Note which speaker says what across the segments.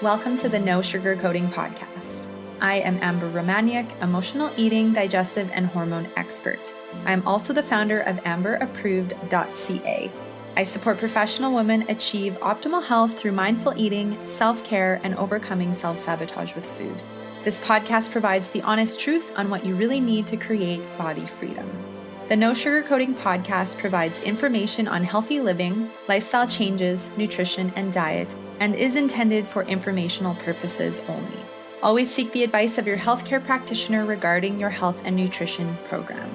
Speaker 1: Welcome to the No Sugarcoating Podcast. I am Amber Romaniuk, emotional eating, digestive, and hormone expert. I am also the founder of amberapproved.ca. I support professional women achieve optimal health through mindful eating, self-care, and overcoming self-sabotage with food. This podcast provides the honest truth on what you really need to create body freedom. The No Sugarcoating Podcast provides information on healthy living, lifestyle changes, nutrition, and diet, and is intended for informational purposes only. Always seek the advice of your healthcare practitioner regarding your health and nutrition program.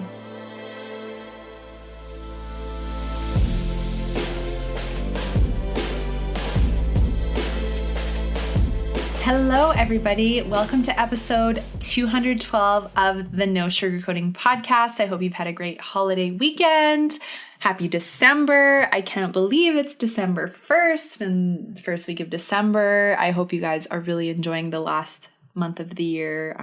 Speaker 1: Hello, everybody. Welcome to episode 212 of the No Sugarcoating Podcast. I hope you've had a great holiday weekend. Happy December. I can't believe it's December 1st and first week of December. I hope you guys are really enjoying the last month of the year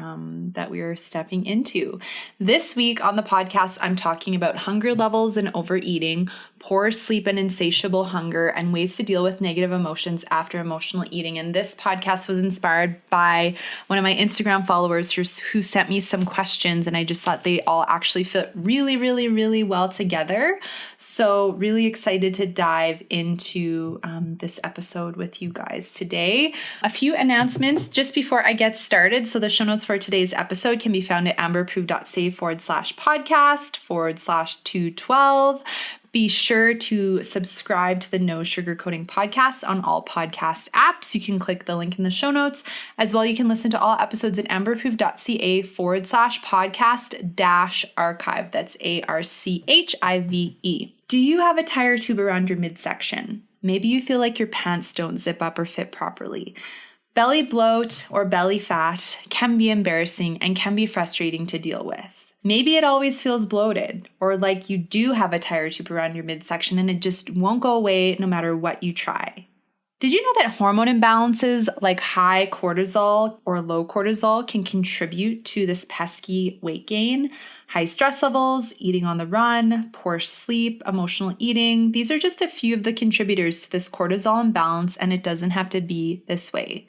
Speaker 1: that we are stepping into. This week on the podcast, I'm talking about hunger levels and overeating, poor sleep and insatiable hunger, and ways to deal with negative emotions after emotional eating. And this podcast was inspired by one of my Instagram followers who sent me some questions, and I just thought they all actually fit really well together. So really excited to dive into this episode with you guys today. A few announcements just before I get started. So the show notes for today's episode can be found at amberapproved.ca /podcast/212. Be sure to subscribe to the No Sugarcoating Podcast on all podcast apps. You can click the link in the show notes. As well, you can listen to all episodes at amberapproved.ca /podcast-archive. That's ARCHIVE. Do you have a tire tube around your midsection? Maybe you feel like your pants don't zip up or fit properly. Belly bloat or belly fat can be embarrassing and can be frustrating to deal with. Maybe it always feels bloated, or like you do have a tire tube around your midsection and it just won't go away no matter what you try. Did you know that hormone imbalances like high cortisol or low cortisol can contribute to this pesky weight gain? High stress levels, eating on the run, poor sleep, emotional eating. These are just a few of the contributors to this cortisol imbalance, and it doesn't have to be this way.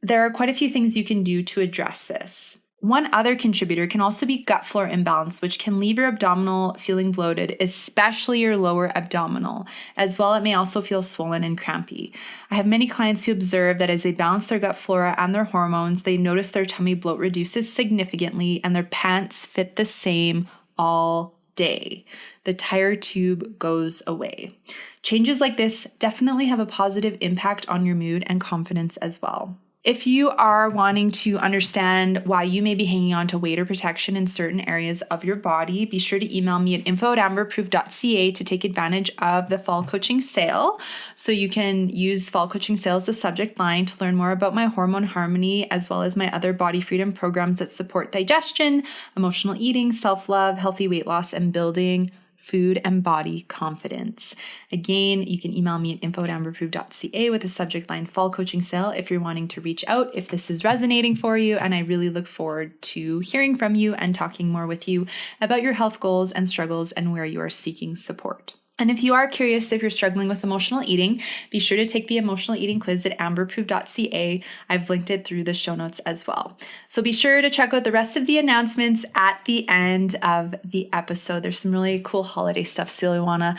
Speaker 1: There are quite a few things you can do to address this. One other contributor can also be gut flora imbalance, which can leave your abdominal feeling bloated, especially your lower abdominal. As well, it may also feel swollen and crampy. I have many clients who observe that as they balance their gut flora and their hormones, they notice their tummy bloat reduces significantly and their pants fit the same all day. The tire tube goes away. Changes like this definitely have a positive impact on your mood and confidence as well. If you are wanting to understand why you may be hanging on to weight or protection in certain areas of your body, be sure to email me at info@amberapproved.ca to take advantage of the fall coaching sale. So you can use fall coaching sale as the subject line to learn more about my hormone harmony, as well as my other body freedom programs that support digestion, emotional eating, self-love, healthy weight loss, and building food and body confidence. Again, you can email me at info@amberapproved.ca with the subject line fall coaching sale if you're wanting to reach out if this is resonating for you. And I really look forward to hearing from you and talking more with you about your health goals and struggles and where you are seeking support. And if you are curious if you're struggling with emotional eating, be sure to take the emotional eating quiz at amberapproved.ca. I've linked it through the show notes as well. So be sure to check out the rest of the announcements at the end of the episode. There's some really cool holiday stuff, so you'll want to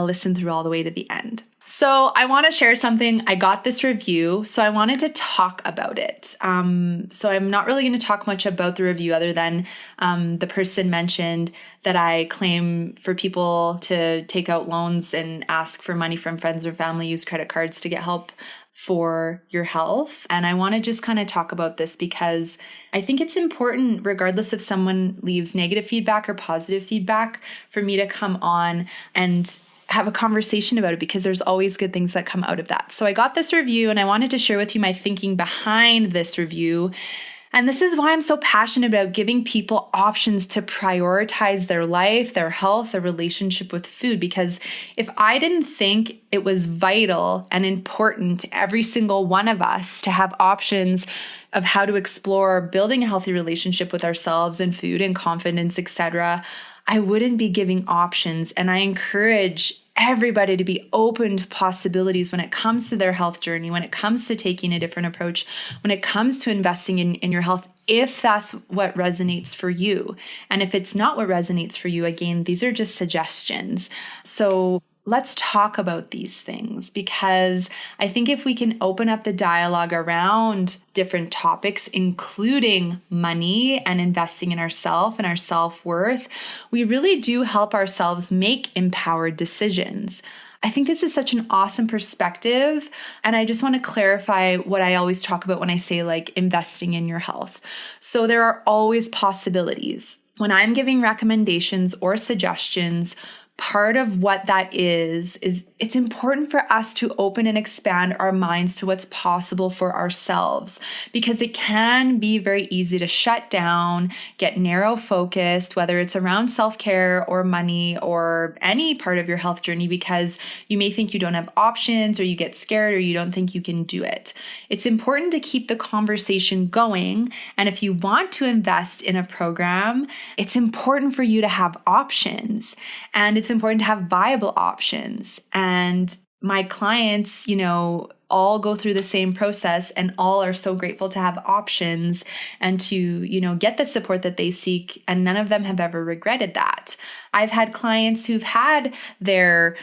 Speaker 1: listen through all the way to the end. So I want to share something. I got this review, so I wanted to talk about it. So I'm not really going to talk much about the review other than the person mentioned that I claim for people to take out loans and ask for money from friends or family, use credit cards to get help for your health. And I want to just kind of talk about this because I think it's important, regardless if someone leaves negative feedback or positive feedback, for me to come on and have a conversation about it because there's always good things that come out of that. So I got this review and I wanted to share with you my thinking behind this review. And this is why I'm so passionate about giving people options to prioritize their life, their health, their relationship with food. Because if I didn't think it was vital and important to every single one of us to have options of how to explore building a healthy relationship with ourselves and food and confidence, etc., I wouldn't be giving options. And I encourage everybody to be open to possibilities when it comes to their health journey, when it comes to taking a different approach, when it comes to investing in your health, if that's what resonates for you. And if it's not what resonates for you, again, these are just suggestions. So let's talk about these things, because I think if we can open up the dialogue around different topics, including money and investing in ourselves and our self-worth, we really do help ourselves make empowered decisions. I think this is such an awesome perspective. And I just want to clarify what I always talk about when I say like investing in your health. So there are always possibilities. When I'm giving recommendations or suggestions, part of what that is it's important for us to open and expand our minds to what's possible for ourselves, because it can be very easy to shut down, get narrow focused, whether it's around self-care or money or any part of your health journey, because you may think you don't have options, or you get scared, or you don't think you can do it. It's important to keep the conversation going. And if you want to invest in a program, it's important for you to have options, and it's important to have viable options. And my clients, all go through the same process, and all are so grateful to have options and to, get the support that they seek. And none of them have ever regretted that. I've had clients who've had their,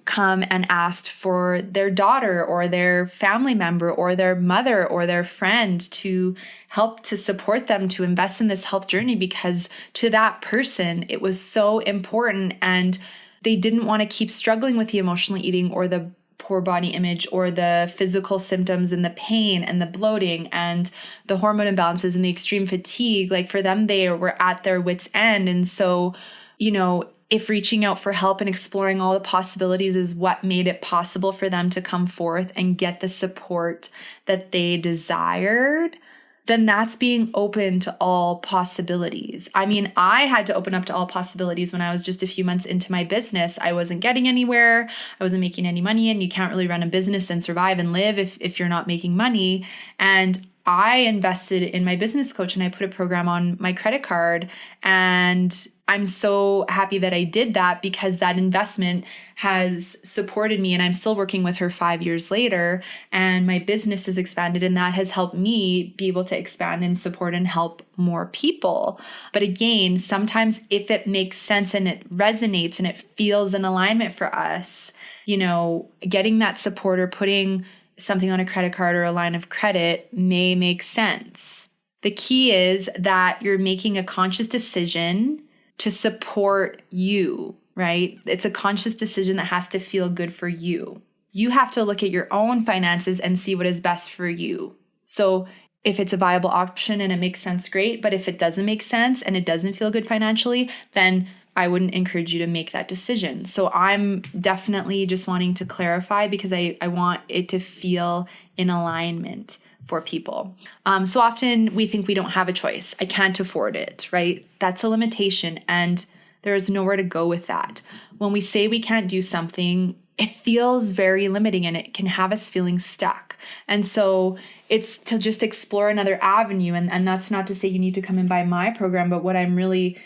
Speaker 1: come and asked for their daughter or their family member or their mother or their friend to help to support them to invest in this health journey, because to that person, it was so important, and they didn't want to keep struggling with the emotional eating or the poor body image or the physical symptoms and the pain and the bloating and the hormone imbalances and the extreme fatigue. Like for them, they were at their wits' end. And so, if reaching out for help and exploring all the possibilities is what made it possible for them to come forth and get the support that they desired, then that's being open to all possibilities. I mean, I had to open up to all possibilities when I was just a few months into my business. I wasn't getting anywhere. I wasn't making any money, and you can't really run a business and survive and live if you're not making money. And I invested in my business coach, and I put a program on my credit card, and I'm so happy that I did that, because that investment has supported me, and I'm still working with her 5 years later, and my business has expanded, and that has helped me be able to expand and support and help more people. But again, sometimes if it makes sense and it resonates and it feels in alignment for us, getting that support or putting something on a credit card or a line of credit may make sense. The key is that you're making a conscious decision to support you, right? It's a conscious decision that has to feel good for you. You have to look at your own finances and see what is best for you. So if it's a viable option and it makes sense, great. But if it doesn't make sense and it doesn't feel good financially, then I wouldn't encourage you to make that decision. So I'm definitely just wanting to clarify, because I want it to feel in alignment for people. So often we think we don't have a choice. I can't afford it, right? That's a limitation, and there is nowhere to go with that. When we say we can't do something, it feels very limiting, and it can have us feeling stuck. And so it's to just explore another avenue. And that's not to say you need to come and buy my program, but what I'm really,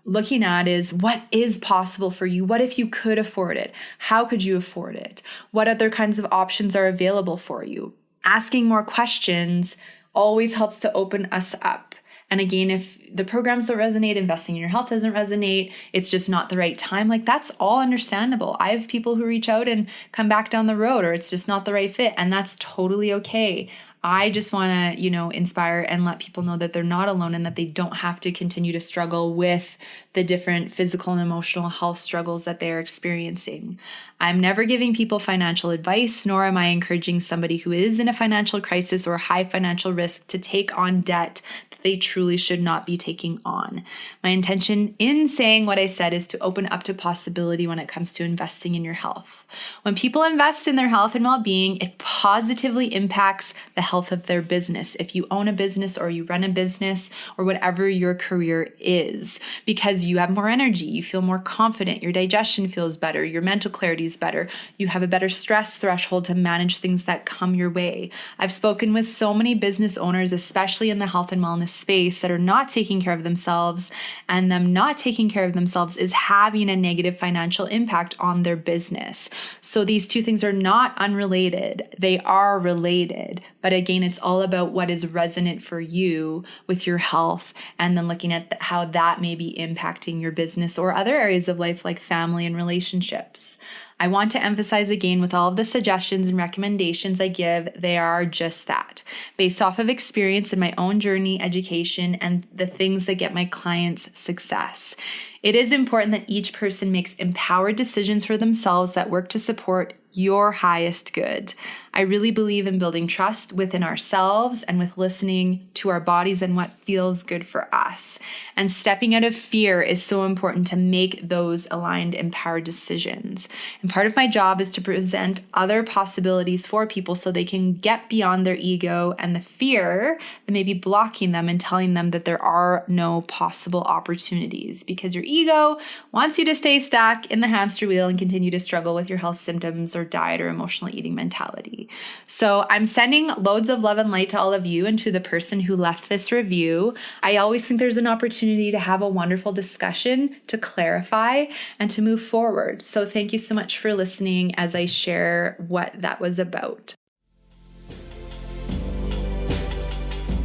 Speaker 1: looking at is what is possible for you. What if you could afford it? How could you afford it? What other kinds of options are available for you? Asking more questions always helps to open us up. And again, if the programs don't resonate, investing in your health doesn't resonate, it's just not the right time, like that's all understandable. I have people who reach out and come back down the road, or it's just not the right fit, and that's totally okay. I just want to, inspire and let people know that they're not alone, and that they don't have to continue to struggle with the different physical and emotional health struggles that they're experiencing. I'm never giving people financial advice, nor am I encouraging somebody who is in a financial crisis or high financial risk to take on debt that they truly should not be taking on. My intention in saying what I said is to open up to possibility when it comes to investing in your health. When people invest in their health and well-being, it positively impacts the health health of their business, if you own a business or you run a business or whatever your career is, because you have more energy, you feel more confident, your digestion feels better, your mental clarity is better, you have a better stress threshold to manage things that come your way. I've spoken with so many business owners, especially in the health and wellness space, that are not taking care of themselves, and them not taking care of themselves is having a negative financial impact on their business. So these two things are not unrelated. They are related. But again, it's all about what is resonant for you with your health, and then looking at how that may be impacting your business or other areas of life like family and relationships. I want to emphasize again, with all of the suggestions and recommendations I give, they are just that, based off of experience in my own journey, education, and the things that get my clients success. It is important that each person makes empowered decisions for themselves that work to support your highest good. I really believe in building trust within ourselves and with listening to our bodies and what feels good for us. And stepping out of fear is so important to make those aligned, empowered decisions. And part of my job is to present other possibilities for people so they can get beyond their ego and the fear that may be blocking them and telling them that there are no possible opportunities, because your ego wants you to stay stuck in the hamster wheel and continue to struggle with your health symptoms or diet or emotional eating mentality. So I'm sending loads of love and light to all of you and to the person who left this review. I always think there's an opportunity to have a wonderful discussion, to clarify, and to move forward. So thank you so much for listening as I share what that was about.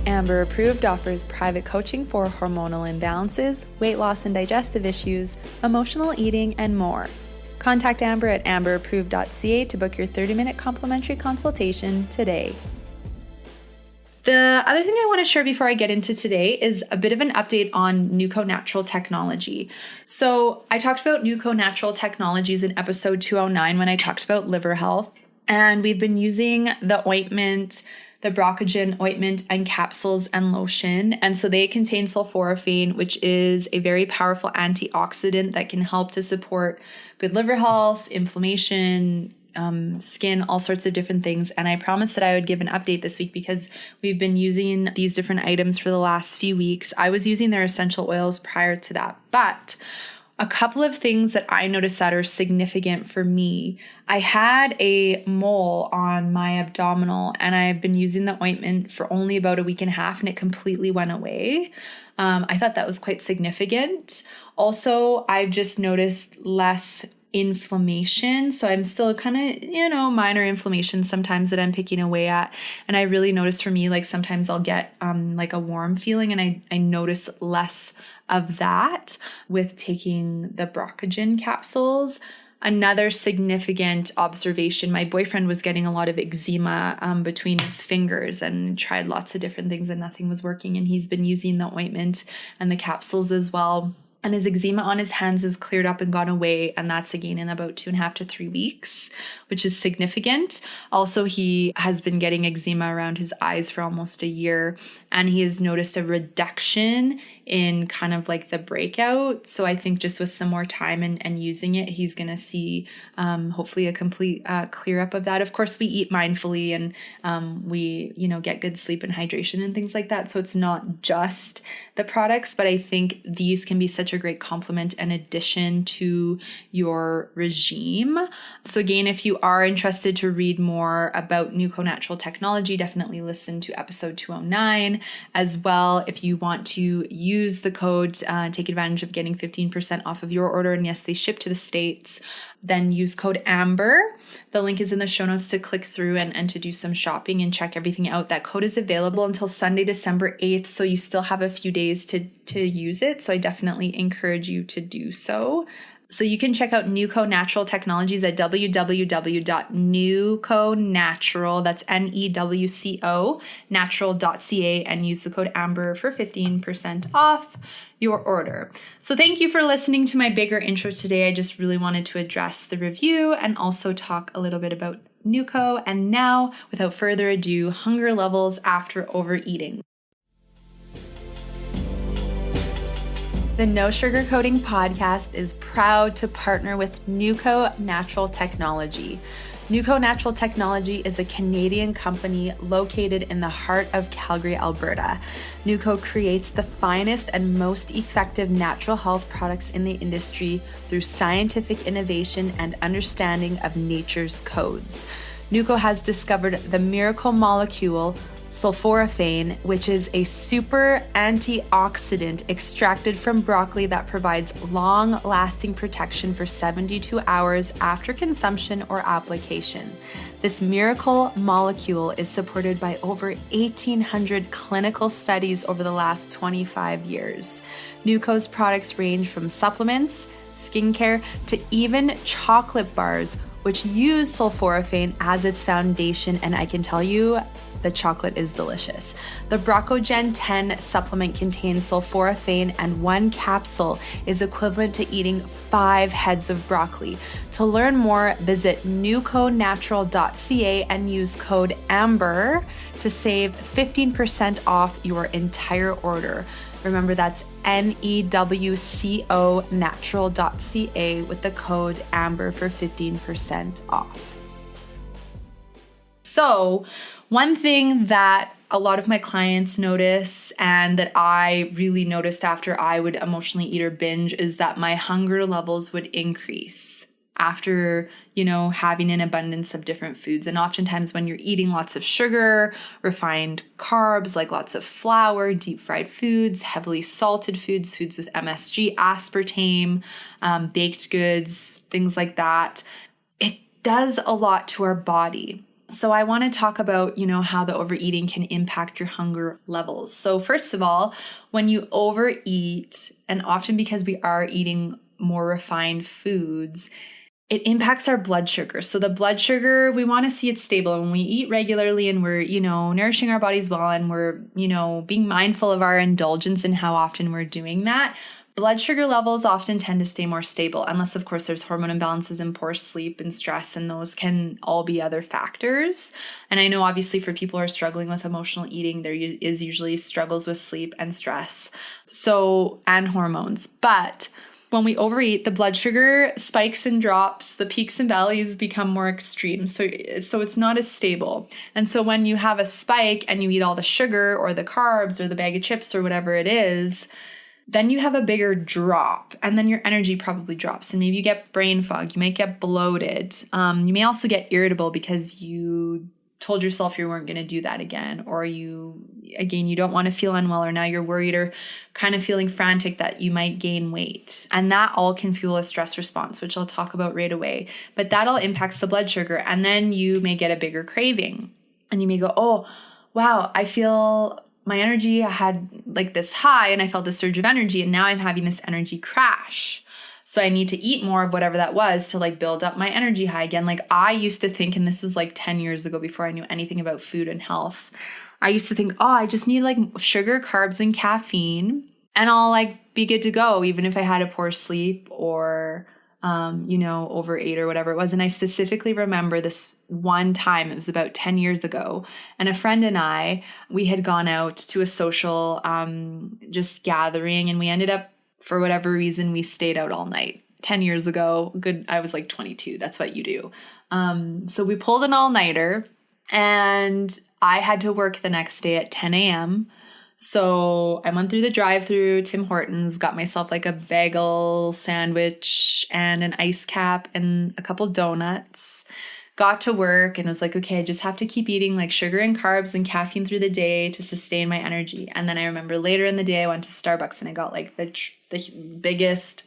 Speaker 1: Amber Approved offers private coaching for hormonal imbalances, weight loss and digestive issues, emotional eating, and more. Contact Amber at amberapproved.ca to book your 30-minute complimentary consultation today. The other thing I want to share before I get into today is a bit of an update on Newco Natural Technology. So I talked about Newco Natural Technologies in episode 209 when I talked about liver health, and we've been using the ointment, the Brocagen ointment and capsules and lotion. And so they contain sulforaphane, which is a very powerful antioxidant that can help to support good liver health, inflammation, skin, all sorts of different things. And I promised that I would give an update this week because we've been using these different items for the last few weeks. I was using their essential oils prior to that, but a couple of things that I noticed that are significant for me. I had a mole on my abdominal, and I've been using the ointment for only about a week and a half, and it completely went away. I thought that was quite significant. Also, I've just noticed less inflammation. So I'm still kind of, minor inflammation sometimes that I'm picking away at. And I really notice for me, like sometimes I'll get like a warm feeling, and I notice less of that with taking the Brocagen capsules. Another significant observation, my boyfriend was getting a lot of eczema between his fingers and tried lots of different things and nothing was working. And he's been using the ointment and the capsules as well. And his eczema on his hands has cleared up and gone away. And that's again in about 2.5 to 3 weeks, which is significant. Also, he has been getting eczema around his eyes for almost a year. And he has noticed a reduction in kind of like the breakout. So I think just with some more time and using it, he's going to see hopefully a complete clear up of that. Of course, we eat mindfully and we, get good sleep and hydration and things like that. So it's not just the products, but I think these can be such a great complement and addition to your regime. So again, if you are interested to read more about Newco Natural Technology, definitely listen to episode 209 as well. If you want to use the code, take advantage of getting 15% off of your order. And yes, they ship to the States. Then use code AMBER. The link is in the show notes to click through and to do some shopping and check everything out. That code is available until Sunday, December 8th. So you still have a few days to use it. So I definitely encourage you to do so. So you can check out Newco Natural Technologies at www.newconatural, that's NEWCO, natural.ca, and use the code AMBER for 15% off your order. So thank you for listening to my bigger intro today. I just really wanted to address the review and also talk a little bit about Newco. And now, without further ado, hunger levels after overeating. The No Sugarcoating Podcast is proud to partner with Newco Natural Technology. Newco Natural Technology is a Canadian company located in the heart of Calgary, Alberta. Newco creates the finest and most effective natural health products in the industry through scientific innovation and understanding of nature's codes. Newco has discovered the miracle molecule sulforaphane, which is a super antioxidant extracted from broccoli that provides long-lasting protection for 72 hours after consumption or application. This miracle molecule is supported by over 1,800 clinical studies over the last 25 years. Newco's products range from supplements, skincare, to even chocolate bars, which use sulforaphane as its foundation, and I can tell you, the chocolate is delicious. The Brocogen 10 supplement contains sulforaphane, and one capsule is equivalent to eating 5 heads of broccoli. To learn more, visit newconatural.ca and use code AMBER to save 15% off your entire order. Remember, that's NEWCO natural.ca with the code AMBER for 15% off. So, one thing that a lot of my clients notice and that I really noticed after I would emotionally eat or binge is that my hunger levels would increase after, having an abundance of different foods. And oftentimes when you're eating lots of sugar, refined carbs, like lots of flour, deep fried foods, heavily salted foods, foods with MSG, aspartame, baked goods, things like that, it does a lot to our body. So I want to talk about, how the overeating can impact your hunger levels. So first of all, when you overeat, and often because we are eating more refined foods, it impacts our blood sugar. So the blood sugar, we want to see it stable. And when we eat regularly and we're, nourishing our bodies well, and we're, being mindful of our indulgence and how often we're doing that, blood sugar levels often tend to stay more stable, unless, of course, there's hormone imbalances and poor sleep and stress, and those can all be other factors. And I know, obviously, for people who are struggling with emotional eating, there is usually struggles with sleep and stress, and hormones. But when we overeat, the blood sugar spikes and drops, the peaks and valleys become more extreme. So it's not as stable. And so when you have a spike and you eat all the sugar or the carbs or the bag of chips or whatever it is, then you have a bigger drop, and then your energy probably drops, and maybe you get brain fog, you might get bloated. You may also get irritable because you told yourself you weren't going to do that again, or you don't want to feel unwell, or now you're worried or kind of feeling frantic that you might gain weight. And that all can fuel a stress response, which I'll talk about right away. But that all impacts the blood sugar, and then you may get a bigger craving, and you may go, oh, wow, I feel my energy, I had like this high and I felt this surge of energy, and now I'm having this energy crash. So I need to eat more of whatever that was to like build up my energy high again. Like I used to think, and this was like 10 years ago before I knew anything about food and health, I used to think, I just need like sugar, carbs, and caffeine, and I'll like be good to go, even if I had a poor sleep or, overate or whatever it was. And I specifically remember this one time, it was about 10 years ago, and a friend and I, we had gone out to a social just gathering, and we ended up, for whatever reason, we stayed out all night. 10 years ago, I was like 22, that's what you do. So we pulled an all-nighter, and I had to work the next day at 10 a.m. So I went through the drive-thru, Tim Hortons, got myself like a bagel sandwich and an ice cap and a couple donuts, got to work, and was like, okay, I just have to keep eating like sugar and carbs and caffeine through the day to sustain my energy. And then I remember later in the day, I went to Starbucks and I got like the biggest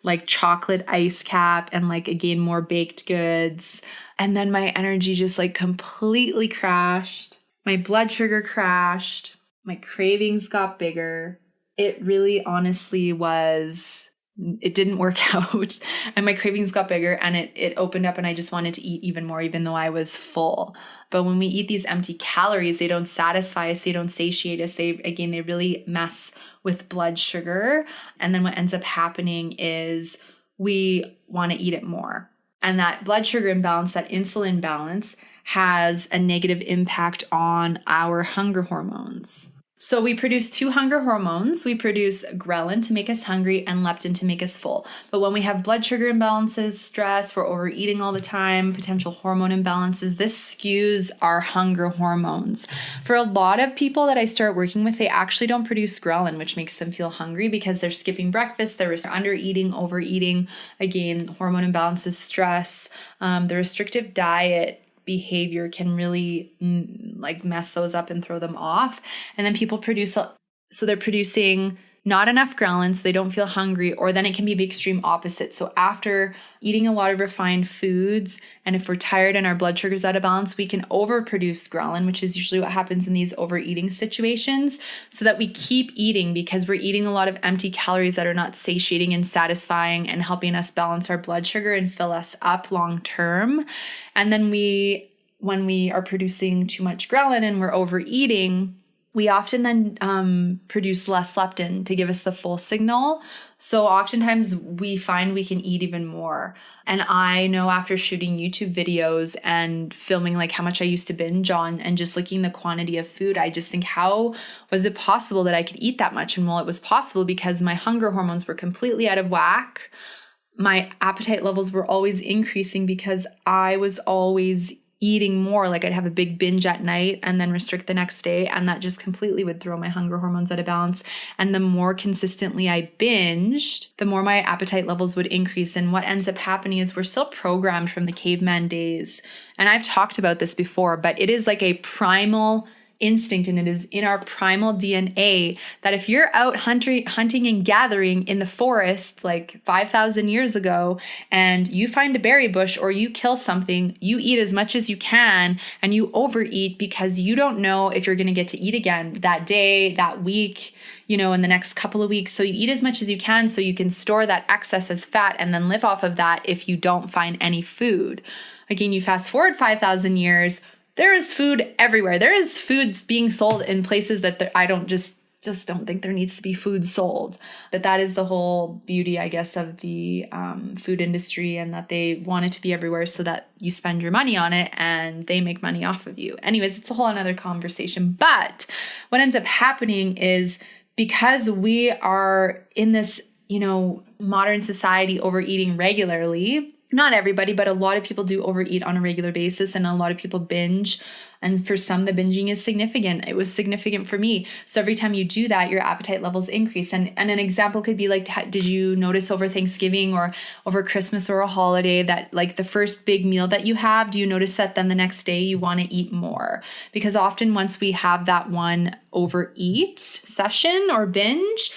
Speaker 1: like chocolate ice cap and like, again, more baked goods. And then my energy just like completely crashed. My blood sugar crashed. My cravings got bigger. It really honestly it didn't work out, and my cravings got bigger, and it opened up, and I just wanted to eat even more, even though I was full. But when we eat these empty calories, they don't satisfy us, they don't satiate us. They really mess with blood sugar. And then what ends up happening is we want to eat it more. And that blood sugar imbalance, that insulin balance, has a negative impact on our hunger hormones. So we produce two hunger hormones. We produce ghrelin to make us hungry and leptin to make us full. But when we have blood sugar imbalances, stress, we're overeating all the time, potential hormone imbalances, this skews our hunger hormones. For a lot of people that I start working with, they actually don't produce ghrelin, which makes them feel hungry because they're skipping breakfast, they're under-eating, overeating, again, hormone imbalances, stress, the restrictive diet behavior can really mess those up and throw them off. And then people so they're producing not enough ghrelin, so they don't feel hungry, or then it can be the extreme opposite. So after eating a lot of refined foods, and if we're tired and our blood sugar's out of balance, we can overproduce ghrelin, which is usually what happens in these overeating situations, so that we keep eating because we're eating a lot of empty calories that are not satiating and satisfying and helping us balance our blood sugar and fill us up long term. And then when we are producing too much ghrelin and we're overeating, we often then produce less leptin to give us the full signal. So oftentimes we find we can eat even more. And I know after shooting YouTube videos and filming like how much I used to binge on and just looking the quantity of food, I just think, how was it possible that I could eat that much? And well, it was possible because my hunger hormones were completely out of whack. My appetite levels were always increasing because I was always eating more. Like I'd have a big binge at night and then restrict the next day. And that just completely would throw my hunger hormones out of balance. And the more consistently I binged, the more my appetite levels would increase. And what ends up happening is we're still programmed from the caveman days. And I've talked about this before, but it is like a primal instinct, and it is in our primal DNA that if you're out hunting and gathering in the forest like 5,000 years ago and you find a berry bush or you kill something, you eat as much as you can and you overeat because you don't know if you're going to get to eat again that day, that week, in the next couple of weeks. So you eat as much as you can so you can store that excess as fat and then live off of that if you don't find any food. Again, you fast forward 5,000 years, there is food everywhere. There is foods being sold in places that I don't just don't think there needs to be food sold. But that is the whole beauty, I guess, of the food industry, and that they want it to be everywhere so that you spend your money on it and they make money off of you. Anyways, it's a whole another conversation. But what ends up happening is because we are in this, modern society overeating regularly, not everybody, but a lot of people do overeat on a regular basis, and a lot of people binge. And for some, the binging is significant. It was significant for me. So every time you do that, your appetite levels increase. And an example could be like, did you notice over Thanksgiving or over Christmas or a holiday that like the first big meal that you have, do you notice that then the next day you want to eat more? Because often once we have that one overeat session or binge,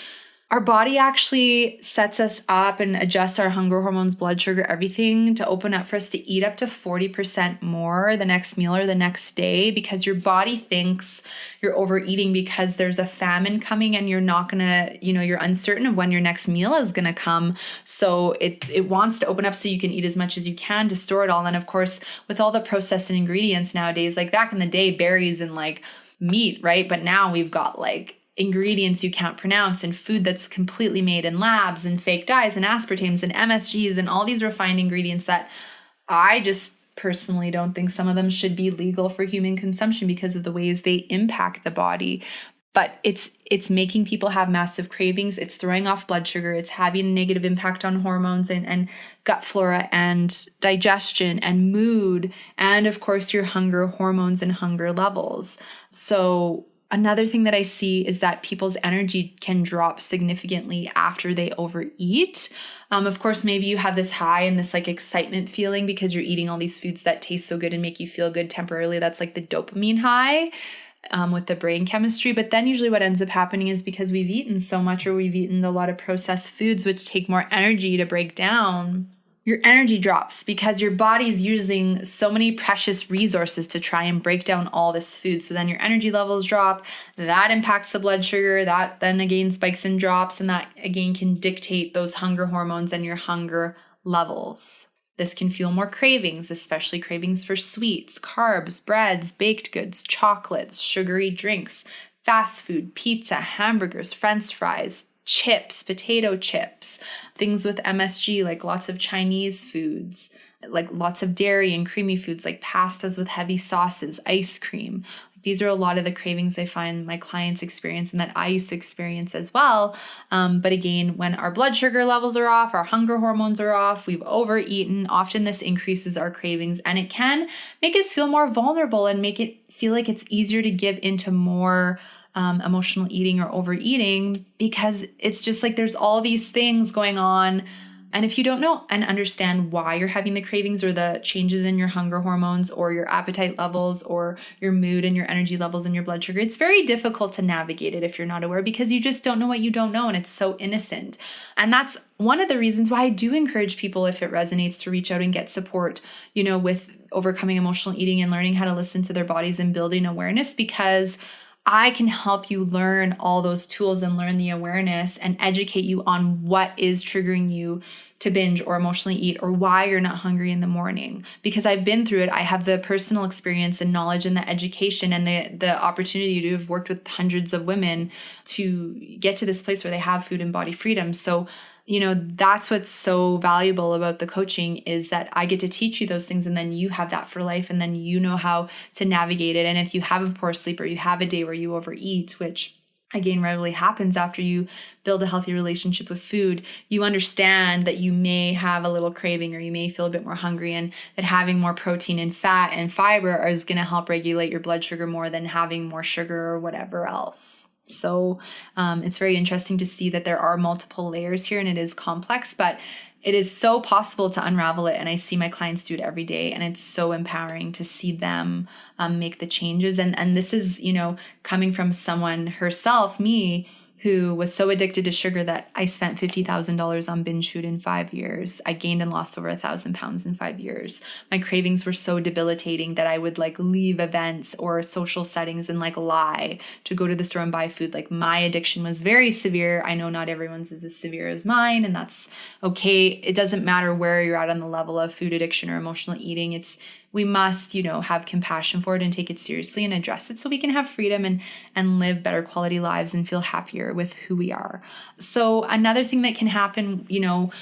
Speaker 1: our body actually sets us up and adjusts our hunger hormones, blood sugar, everything to open up for us to eat up to 40% more the next meal or the next day, because your body thinks you're overeating because there's a famine coming and you're not going to, you're uncertain of when your next meal is going to come. So it wants to open up so you can eat as much as you can to store it all. And of course, with all the processed ingredients nowadays, like back in the day, berries and like meat, right? But now we've got like ingredients you can't pronounce and food that's completely made in labs and fake dyes and aspartames and MSGs and all these refined ingredients that I just personally don't think some of them should be legal for human consumption because of the ways they impact the body. But it's making people have massive cravings. It's throwing off blood sugar. It's having a negative impact on hormones and gut flora and digestion and mood. And of course, your hunger hormones and hunger levels. So another thing that I see is that people's energy can drop significantly after they overeat. Of course, maybe you have this high and this like excitement feeling because you're eating all these foods that taste so good and make you feel good temporarily. That's like the dopamine high with the brain chemistry. But then usually what ends up happening is because we've eaten so much or we've eaten a lot of processed foods, which take more energy to break down, your energy drops because your body's using so many precious resources to try and break down all this food. So then your energy levels drop. That impacts the blood sugar. That then again spikes and drops. And that again can dictate those hunger hormones and your hunger levels. This can fuel more cravings, especially cravings for sweets, carbs, breads, baked goods, chocolates, sugary drinks, fast food, pizza, hamburgers, French fries, chips, potato chips, things with MSG, like lots of Chinese foods, like lots of dairy and creamy foods like pastas with heavy sauces, ice cream. These are a lot of the cravings I find my clients experience and that I used to experience as well. But again, when our blood sugar levels are off, our hunger hormones are off, we've overeaten, often this increases our cravings, and it can make us feel more vulnerable and make it feel like it's easier to give into more emotional eating or overeating, because it's just like there's all these things going on. And if you don't know and understand why you're having the cravings or the changes in your hunger hormones or your appetite levels or your mood and your energy levels and your blood sugar, it's very difficult to navigate it if you're not aware, because you just don't know what you don't know, and it's so innocent. And that's one of the reasons why I do encourage people, if it resonates, to reach out and get support, with overcoming emotional eating and learning how to listen to their bodies and building awareness, because I can help you learn all those tools and learn the awareness and educate you on what is triggering you to binge or emotionally eat, or why you're not hungry in the morning. Because I've been through it. I have the personal experience and knowledge and the education and the opportunity to have worked with hundreds of women to get to this place where they have food and body freedom. So that's what's so valuable about the coaching, is that I get to teach you those things, and then you have that for life, and then you know how to navigate it. And if you have a poor sleep or you have a day where you overeat, which again rarely happens after you build a healthy relationship with food, you understand that you may have a little craving or you may feel a bit more hungry, and that having more protein and fat and fiber is going to help regulate your blood sugar more than having more sugar or whatever else. So it's very interesting to see that there are multiple layers here, and it is complex, but it is so possible to unravel it. And I see my clients do it every day, and it's so empowering to see them make the changes. And this is, coming from someone herself, me, who was so addicted to sugar that I spent $50,000 on binge food in 5 years. I gained and lost over 1,000 pounds in 5 years. My cravings were so debilitating that I would leave events or social settings and lie to go to the store and buy food. My addiction was very severe. I know not everyone's is as severe as mine, and that's okay. It doesn't matter where you're at on the level of food addiction or emotional eating. We must, have compassion for it and take it seriously and address it so we can have freedom and live better quality lives and feel happier with who we are. So another thing that can happen,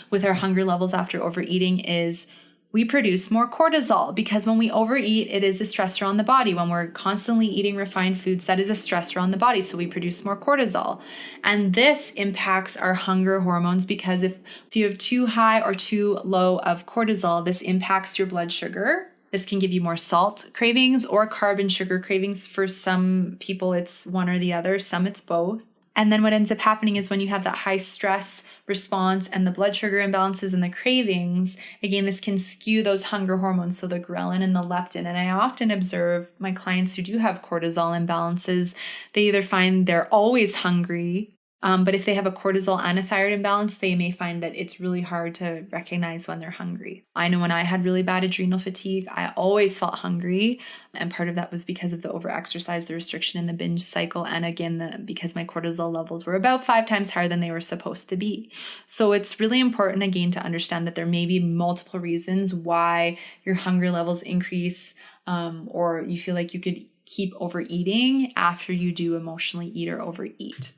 Speaker 1: with our hunger levels after overeating is we produce more cortisol, because when we overeat, it is a stressor on the body. When we're constantly eating refined foods, that is a stressor on the body. So we produce more cortisol. And this impacts our hunger hormones, because if you have too high or too low of cortisol, this impacts your blood sugar. This can give you more salt cravings or carb and sugar cravings. For some people, it's one or the other. Some, it's both. And then what ends up happening is when you have that high stress response and the blood sugar imbalances and the cravings, again, this can skew those hunger hormones, so the ghrelin and the leptin. And I often observe my clients who do have cortisol imbalances, they either find they're always hungry, but if they have a cortisol and a thyroid imbalance, they may find that it's really hard to recognize when they're hungry. I know when I had really bad adrenal fatigue, I always felt hungry. And part of that was because of the overexercise, the restriction, and the binge cycle. And again, because my cortisol levels were about 5 times higher than they were supposed to be. So it's really important, again, to understand that there may be multiple reasons why your hunger levels increase, or you feel like you could keep overeating after you do emotionally eat or overeat.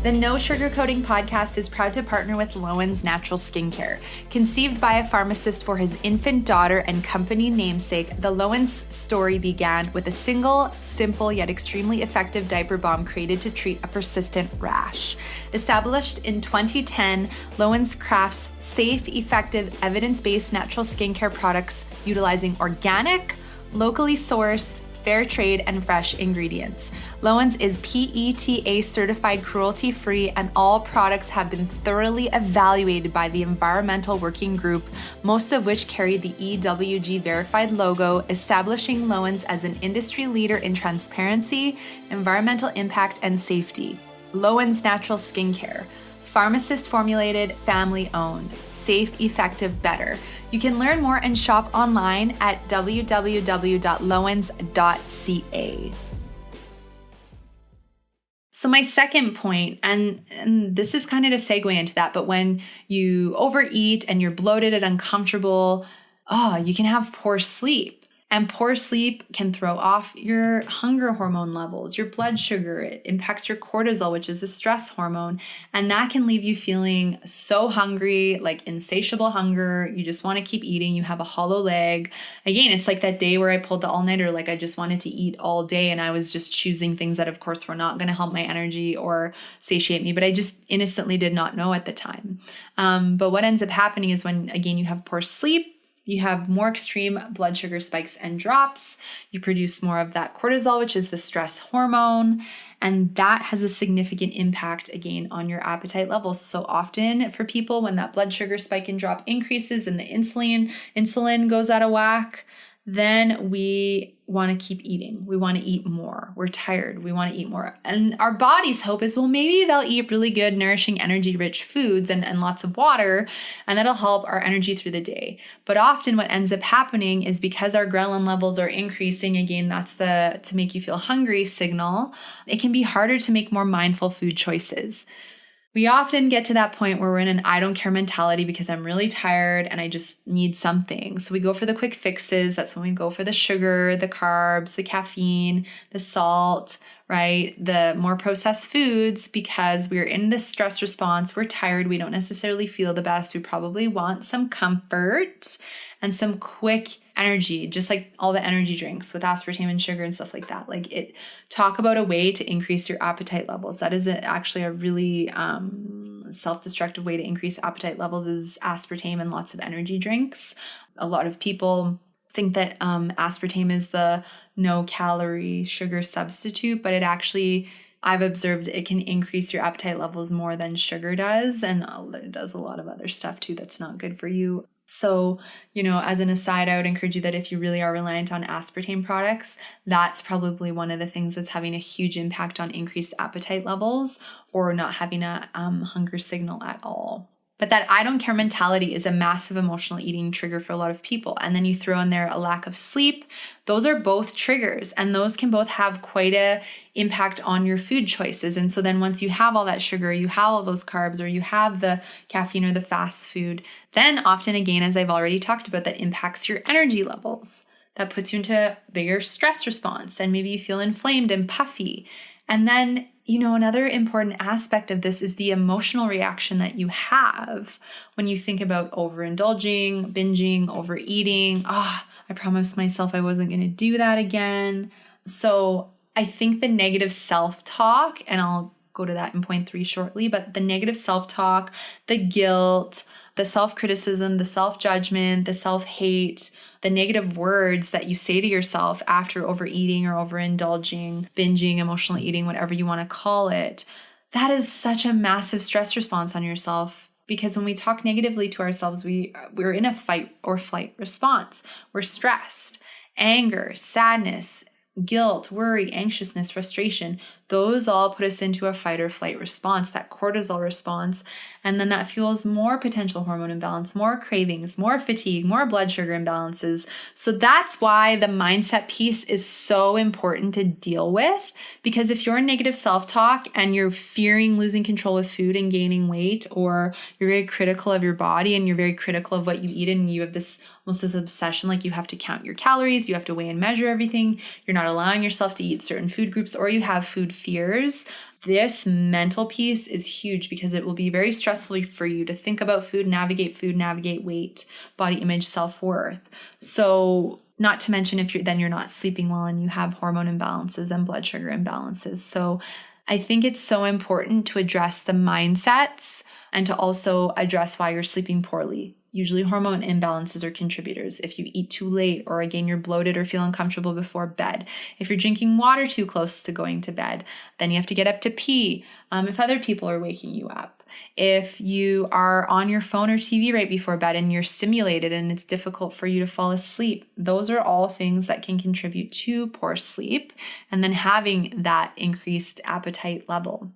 Speaker 1: The No Sugarcoating Podcast is proud to partner with Lowen's Natural Skincare. Conceived by a pharmacist for his infant daughter and company namesake, the Lowen's story began with a single, simple, yet extremely effective diaper balm created to treat a persistent rash. Established in 2010, Lowen's crafts safe, effective, evidence-based natural skincare products utilizing organic, locally sourced, fair trade, and fresh ingredients. Lowen's is PETA certified cruelty-free, and all products have been thoroughly evaluated by the Environmental Working Group, most of which carry the EWG Verified logo, establishing Lowen's as an industry leader in transparency, environmental impact, and safety. Lowen's Natural Skincare. Pharmacist formulated, family owned, safe, effective, better. You can learn more and shop online at www.lowens.ca. So my second point, and this is kind of to segue into that, but when you overeat and you're bloated and uncomfortable, you can have poor sleep. And poor sleep can throw off your hunger hormone levels, your blood sugar. It impacts your cortisol, which is the stress hormone. And that can leave you feeling so hungry, like insatiable hunger. You just want to keep eating. You have a hollow leg. Again, it's like that day where I pulled the all-nighter, like I just wanted to eat all day. And I was just choosing things that, of course, were not going to help my energy or satiate me. But I just innocently did not know at the time. But what ends up happening is when, again, you have poor sleep, you have more extreme blood sugar spikes and drops. You produce more of that cortisol, which is the stress hormone. And that has a significant impact, again, on your appetite levels. So often for people, when that blood sugar spike and drop increases and the insulin goes out of whack, then we want to keep eating. We want to eat more. We're tired. We want to eat more. And our body's hope is, well, maybe they'll eat really good, nourishing, energy-rich foods and lots of water, and that'll help our energy through the day. But often what ends up happening is because our ghrelin levels are increasing, again, that's the to make you feel hungry signal, it can be harder to make more mindful food choices. We often get to that point where we're in an I don't care mentality because I'm really tired and I just need something. So we go for the quick fixes. That's when we go for the sugar, the carbs, the caffeine, the salt, right? The more processed foods because we're in this stress response. We're tired. We don't necessarily feel the best. We probably want some comfort and some quick energy, just like all the energy drinks with aspartame and sugar and stuff like that. Talk about a way to increase your appetite levels. That is actually a really self-destructive way to increase appetite levels is aspartame and lots of energy drinks. A lot of people think that aspartame is the no-calorie sugar substitute, but it actually, I've observed it can increase your appetite levels more than sugar does, and it does a lot of other stuff too that's not good for you. So, as an aside, I would encourage you that if you really are reliant on aspartame products, that's probably one of the things that's having a huge impact on increased appetite levels or not having a hunger signal at all. But that I don't care mentality is a massive emotional eating trigger for a lot of people. And then you throw in there a lack of sleep. Those are both triggers, and those can both have quite a impact on your food choices. And so then once you have all that sugar, you have all those carbs, or you have the caffeine or the fast food, then often, again, as I've already talked about, that impacts your energy levels. That puts you into a bigger stress response. Then maybe you feel inflamed and puffy. And then another important aspect of this is the emotional reaction that you have when you think about overindulging, binging, overeating. I promised myself I wasn't going to do that again. So I think the negative self-talk, and I'll go to that in point 3 shortly, but the negative self-talk, the guilt, the self-criticism, the self-judgment, the self-hate, the negative words that you say to yourself after overeating or overindulging, binging, emotional eating, whatever you want to call it, that is such a massive stress response on yourself. Because when we talk negatively to ourselves, we're in a fight or flight response. We're stressed, anger, sadness, guilt, worry, anxiousness, frustration. Those all put us into a fight or flight response, that cortisol response. And then that fuels more potential hormone imbalance, more cravings, more fatigue, more blood sugar imbalances. So that's why the mindset piece is so important to deal with. Because if you're in negative self-talk and you're fearing losing control with food and gaining weight, or you're very critical of your body and you're very critical of what you eat, and you have almost this obsession, like you have to count your calories, you have to weigh and measure everything, you're not allowing yourself to eat certain food groups, or you have food fears, this mental piece is huge because it will be very stressful for you to think about food, navigate weight, body image, self-worth. So not to mention if you're not sleeping well and you have hormone imbalances and blood sugar imbalances. So I think it's so important to address the mindsets and to also address why you're sleeping poorly. Usually hormone imbalances are contributors. If you eat too late, or again, you're bloated or feel uncomfortable before bed. If you're drinking water too close to going to bed, then you have to get up to pee. If other people are waking you up. If you are on your phone or TV right before bed and you're stimulated and it's difficult for you to fall asleep, those are all things that can contribute to poor sleep and then having that increased appetite level.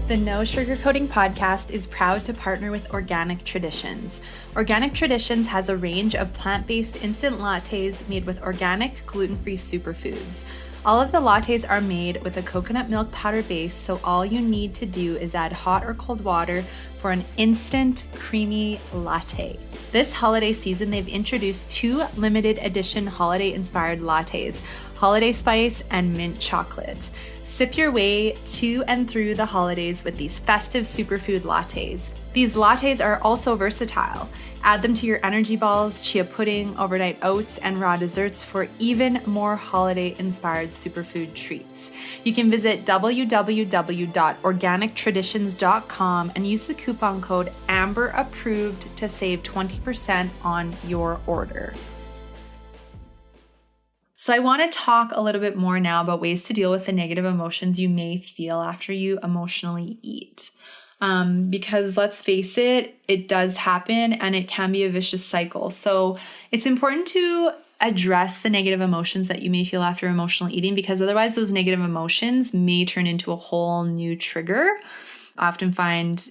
Speaker 1: The No Sugarcoating Podcast is proud to partner with Organic Traditions. Organic Traditions has a range of plant-based instant lattes made with organic, gluten-free superfoods. All of the lattes are made with a coconut milk powder base, so all you need to do is add hot or cold water for an instant creamy latte. This holiday season, they've introduced 2 limited edition holiday-inspired lattes, Holiday Spice and Mint Chocolate. Sip your way to and through the holidays with these festive superfood lattes. These lattes are also versatile. Add them to your energy balls, chia pudding, overnight oats, and raw desserts for even more holiday-inspired superfood treats. You can visit www.organictraditions.com and use the coupon code amberapproved to save 20% on your order. So I want to talk a little bit more now about ways to deal with the negative emotions you may feel after you emotionally eat. Because let's face it, it does happen and it can be a vicious cycle. So it's important to address the negative emotions that you may feel after emotional eating, because otherwise those negative emotions may turn into a whole new trigger. I often find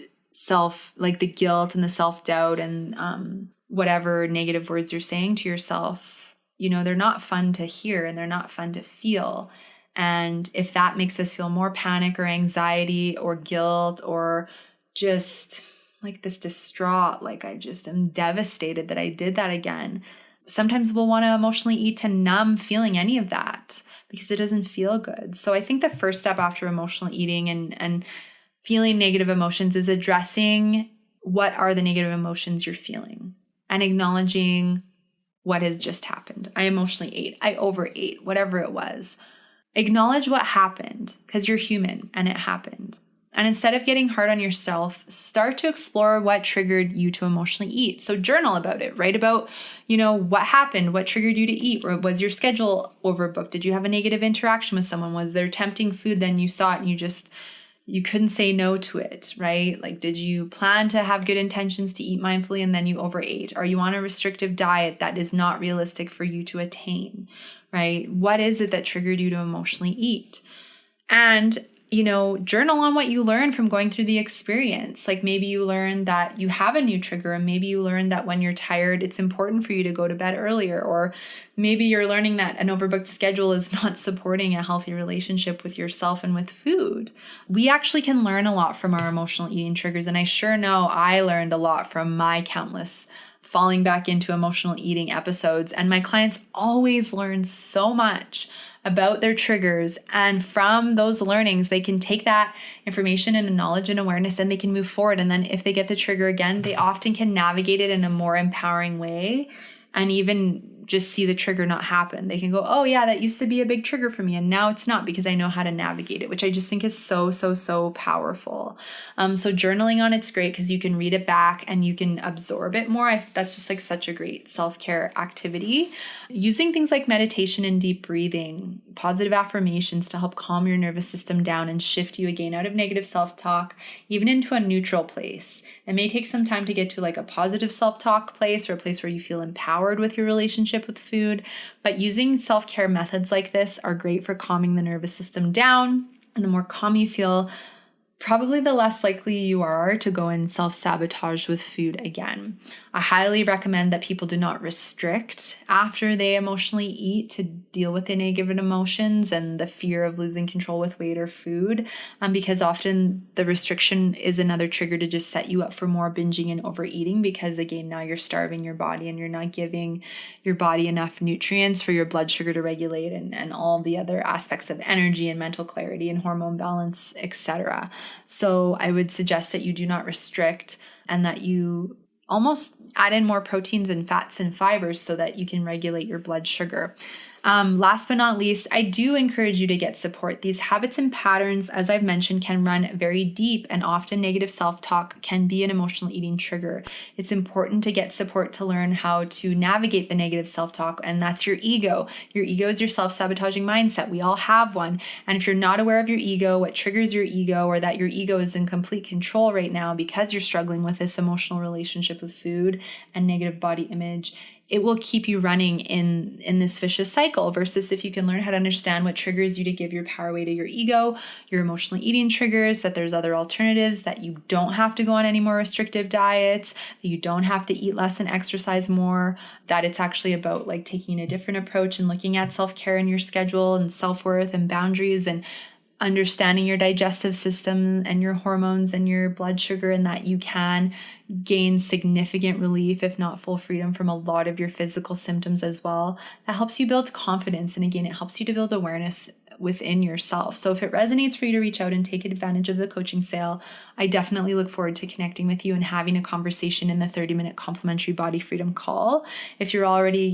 Speaker 1: like the guilt and the self-doubt and whatever negative words you're saying to yourself, they're not fun to hear and they're not fun to feel. And if that makes us feel more panic or anxiety or guilt or just like this distraught, like I just am devastated that I did that again, sometimes we'll want to emotionally eat to numb feeling any of that because it doesn't feel good. So I think the first step after emotional eating and feeling negative emotions is addressing what are the negative emotions you're feeling and acknowledging what has just happened. I emotionally ate, I overate, whatever it was. Acknowledge what happened because you're human and it happened. And instead of getting hard on yourself, start to explore what triggered you to emotionally eat. So journal about it. Write about, what happened, what triggered you to eat, or was your schedule overbooked? Did you have a negative interaction with someone? Was there tempting food, then you saw it and you couldn't say no to it, right? Like, did you plan to have good intentions to eat mindfully and then you overate? Are you on a restrictive diet that is not realistic for you to attain? Right? What is it that triggered you to emotionally eat? And, journal on what you learned from going through the experience. Like maybe you learned that you have a new trigger, and maybe you learned that when you're tired, it's important for you to go to bed earlier. Or maybe you're learning that an overbooked schedule is not supporting a healthy relationship with yourself and with food. We actually can learn a lot from our emotional eating triggers. And I sure know I learned a lot from my countless falling back into emotional eating episodes. And my clients always learn so much about their triggers. And from those learnings, they can take that information and knowledge and awareness and they can move forward. And then if they get the trigger again, they often can navigate it in a more empowering way and even just see the trigger not happen. They can go, oh yeah, that used to be a big trigger for me. And now it's not because I know how to navigate it, which I just think is so, so, so powerful. So journaling on it's great because you can read it back and you can absorb it more. That's just like such a great self-care activity. Using things like meditation and deep breathing, positive affirmations to help calm your nervous system down and shift you again out of negative self-talk, even into a neutral place. It may take some time to get to like a positive self-talk place or a place where you feel empowered with your relationship with food, but using self-care methods like this are great for calming the nervous system down. And the more calm you feel, probably the less likely you are to go and self-sabotage with food again. I highly recommend that people do not restrict after they emotionally eat to deal with the negative emotions and the fear of losing control with weight or food, because often the restriction is another trigger to just set you up for more binging and overeating because, again, now you're starving your body and you're not giving your body enough nutrients for your blood sugar to regulate and all the other aspects of energy and mental clarity and hormone balance, etc. So I would suggest that you do not restrict and that you almost add in more proteins and fats and fibers so that you can regulate your blood sugar. Last but not least, I do encourage you to get support. These habits and patterns, as I've mentioned, can run very deep, and often negative self-talk can be an emotional eating trigger. It's important to get support to learn how to navigate the negative self-talk, and that's your ego. Your ego is your self-sabotaging mindset. We all have one. And if you're not aware of your ego, what triggers your ego, or that your ego is in complete control right now because you're struggling with this emotional relationship with food and negative body image, it will keep you running in this vicious cycle, versus if you can learn how to understand what triggers you to give your power away to your ego, your emotional eating triggers, that there's other alternatives, that you don't have to go on any more restrictive diets, that you don't have to eat less and exercise more, that it's actually about like taking a different approach and looking at self-care in your schedule and self-worth and boundaries and understanding your digestive system and your hormones and your blood sugar, and that you can gain significant relief, if not full freedom, from a lot of your physical symptoms as well. That helps you build confidence. And again, it helps you to build awareness within yourself. So if it resonates for you to reach out and take advantage of the coaching sale, I definitely look forward to connecting with you and having a conversation in the 30-minute complimentary body freedom call. If you're already,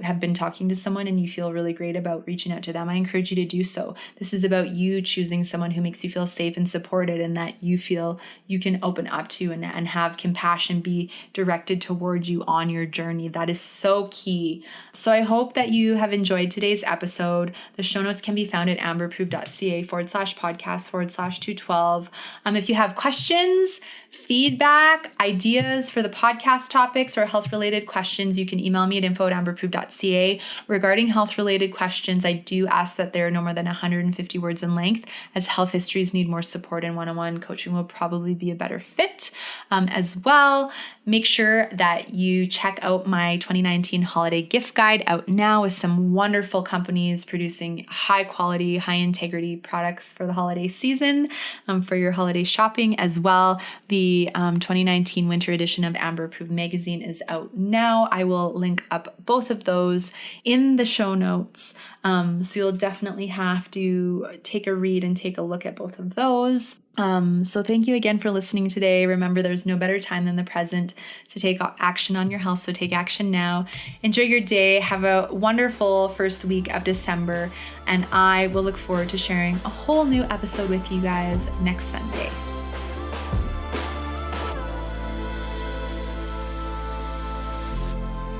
Speaker 1: have been talking to someone and you feel really great about reaching out to them, I encourage you to do so. This is about you choosing someone who makes you feel safe and supported, and that you feel you can open up to and have compassion be directed toward you on your journey. That is so key. So I hope that you have enjoyed today's episode. The show notes can be found at amberapproved.ca/podcast/212. If you have questions, feedback, ideas for the podcast topics, or health-related questions, you can email me at info@amberapproved.ca. Regarding health-related questions, I do ask that there are no more than 150 words in length, as health histories need more support, and one-on-one coaching will probably be a better fit. As well, make sure that you check out my 2019 holiday gift guide, out now, with some wonderful companies producing high-quality, high-integrity products for the holiday season, for your holiday shopping as well. The 2019 winter edition of Amber Approved magazine is out now. I will link up both of those in the show notes. So you'll definitely have to take a read and take a look at both of those. So thank you again for listening today. Remember, there's no better time than the present to take action on your health. So take action now. Enjoy your day. Have a wonderful first week of December. And I will look forward to sharing a whole new episode with you guys next Sunday.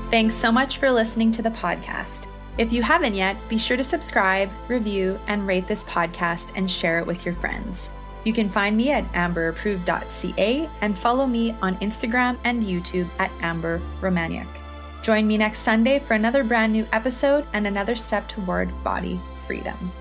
Speaker 1: Thanks so much for listening to the podcast. If you haven't yet, be sure to subscribe, review, and rate this podcast and share it with your friends. You can find me at amberapproved.ca and follow me on Instagram and YouTube at Amber Romaniuk. Join me next Sunday for another brand new episode and another step toward body freedom.